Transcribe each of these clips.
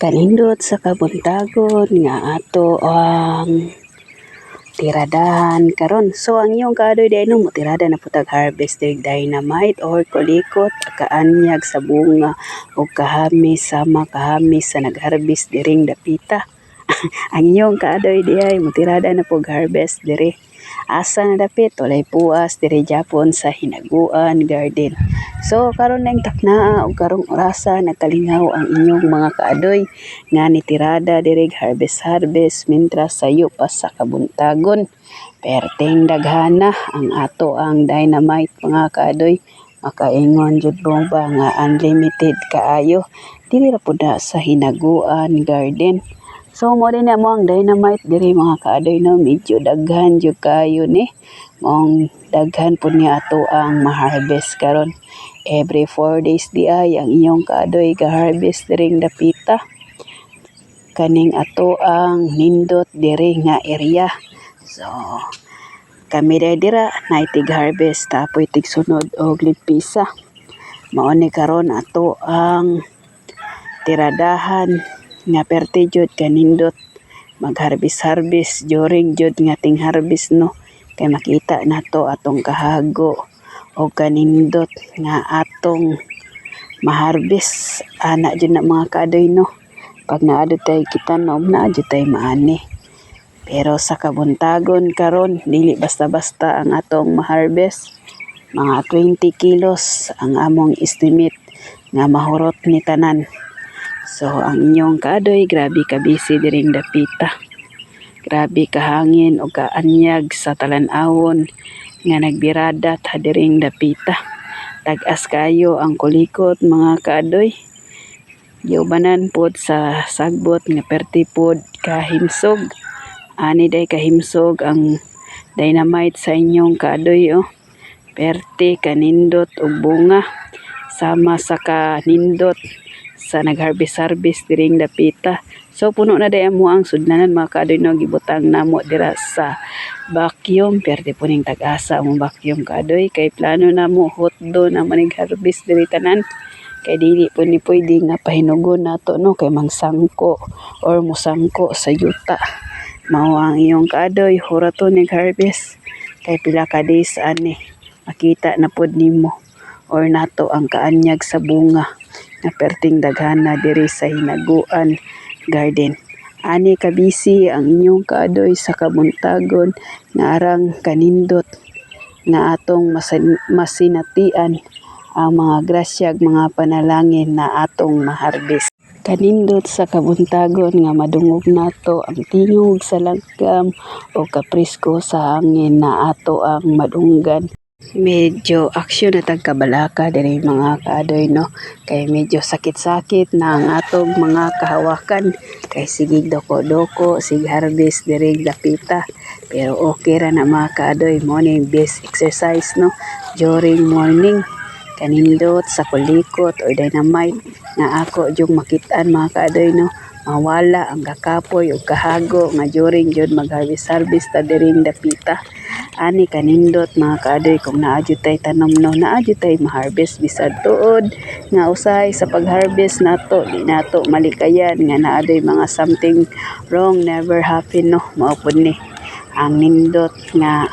Kanindot sa kabuntagon nga ato ang tiradahan karon. So ang iyong kaadoy day no mo tirada na putag harvest dig dynamite or kulikot kaanyag sa bunga o kahamis sama kahamis sa nagharvest diring dapita. Ang iyong kaadoy di ay mo tirada na pug harvest diri. Asa na dapit walay puas diri Japon sa Hinaguan Garden. So karon na taknaa og karong orasa nagkalingaw ang inyong mga kaadoy nga nitirada diri harvest mintras sayo pa sa kabuntagon. Perteng daghana ang ato ang dynamite mga kaadoy. Makaingon jud mo ba nga unlimited kaayo dili ra pud na sa Hinaguan Garden. So mo din na mo ang dynamite diri mga kaadoy no, medyo daghan jud kayo ni. Mong daghan pud ni ato ang ma-harvest karon. Every 4 days di ay ang iyong kaadoy ga-harvest diring dapita. Kaning ato ang nindot diri nga area. So kami dira na itig harvest tapoy tig sunod og ligpisa. Mao ni karon ato ang tiradahan nga perte jud kanindot mag-harvest during jud nga ting harvest no, kay makita nato atong kahago o kanindot nga atong ma-harvest ana jud na mga kaadoy no. Pag naadto tay kitanom na jud tay maani. Pero sa kabuntagon karon dili basta-basta ang atong ma-harvest. Mga 20 kilos ang among estimate nga mahurot ni tanan. So ang inyong kaadoy grabe ka busy diring dapita. Grabe kahangin o kaanyag sa talan-awon nga nagbirada ta diring dapita. Tag-as kayo ang kulikot mga kaadoy. Giubanan pod sa sagbot nga perti pod kahimsog. Ani day kahimsog ang dynamite sa inyong kaadoy oh. Perti kanindot og bunga sama sa kanindot sa nagharvest diring dapita. So puno na day amo ang sudlanan mga kaadoy no, gibutang namo dira sa vacuum. Perte po ning tag-asa ang vacuum kaadoy kay plano namo hotdo na manig-harvest diri tanan. Kay dili po ni pwede nga pahinugon nato no, kay mangsangko or musangko sa yuta. Mao ang iyong kaadoy huraton ning harvest kay pila ka days ani makita na pod nimo or nato ang kaanyag sa bunga na perting daghana diri sa Hinaguan Garden. Ani ka busy ang inyong kaadoy sa kabuntagon nga arang kanindot nga atong masinatian ang mga grasyag mga panalangin na atong ma-harvest. Kanindot sa kabuntagon nga madungog nato ang tingog sa langgam o kaprisko sa hangin na ato ang madunggan. Medyo aksyon na tagkabalaka diri mga kaadoy no, kay medyo sakit-sakit na ang atong mga kahawakan kay sige doko-doko sig harvest diri dapita. Pero okay ra na mga kaadoy, mo ni best exercise no during morning. Kanindot sa kulikot o dynamite nga ako jung makitaan mga kaadoy no, mawala ang kakapoy o kahago nga during jud mag-harvest ta diring dapita. Ani kanindot mga kaadoy kung naadyo tay tanom no, naadyo tay ma-harvest bisad tuod nga usay sa pag-harvest nato di nato malikayan nga naadoy mga something wrong never happen no. Mao pud ni ang nindot nga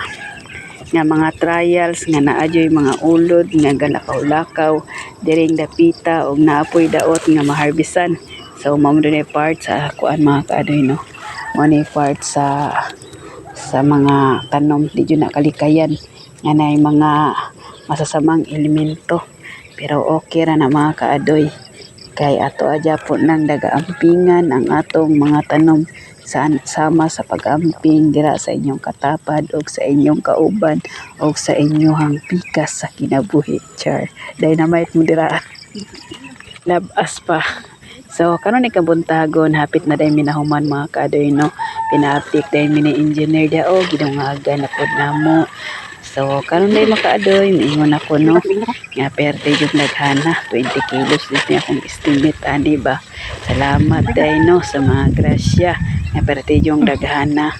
mga trials nga naadyoy mga ulod nga galakaw-lakaw diring dapita og naapoy daot nga maharbisan. So mao ni part sa kuan mga kaadoy no, mao ni part sa mga tanom di jud na kalikayan nga nay mga masasamang elemento. Pero okay ra na mga kaadoy kay ato adya po nang dagaampingan ang atong mga tanom sama sa pag-amping dira sa inyong katapad o sa inyong kauban o sa inyong pikas sa kinabuhi. Char dynamite mo dira labas pa. So karon ni kabuntagon hapit na day minahuman mga kaadoy no, pina-update day mi ni engineer dao gidungagan na pod namo. So karon day makaadoy miingon ako no nga perte jud naghana 20 kilos din niya akong estimate ani ba. Salamat day no sa mga grasya nga perte jud daghana.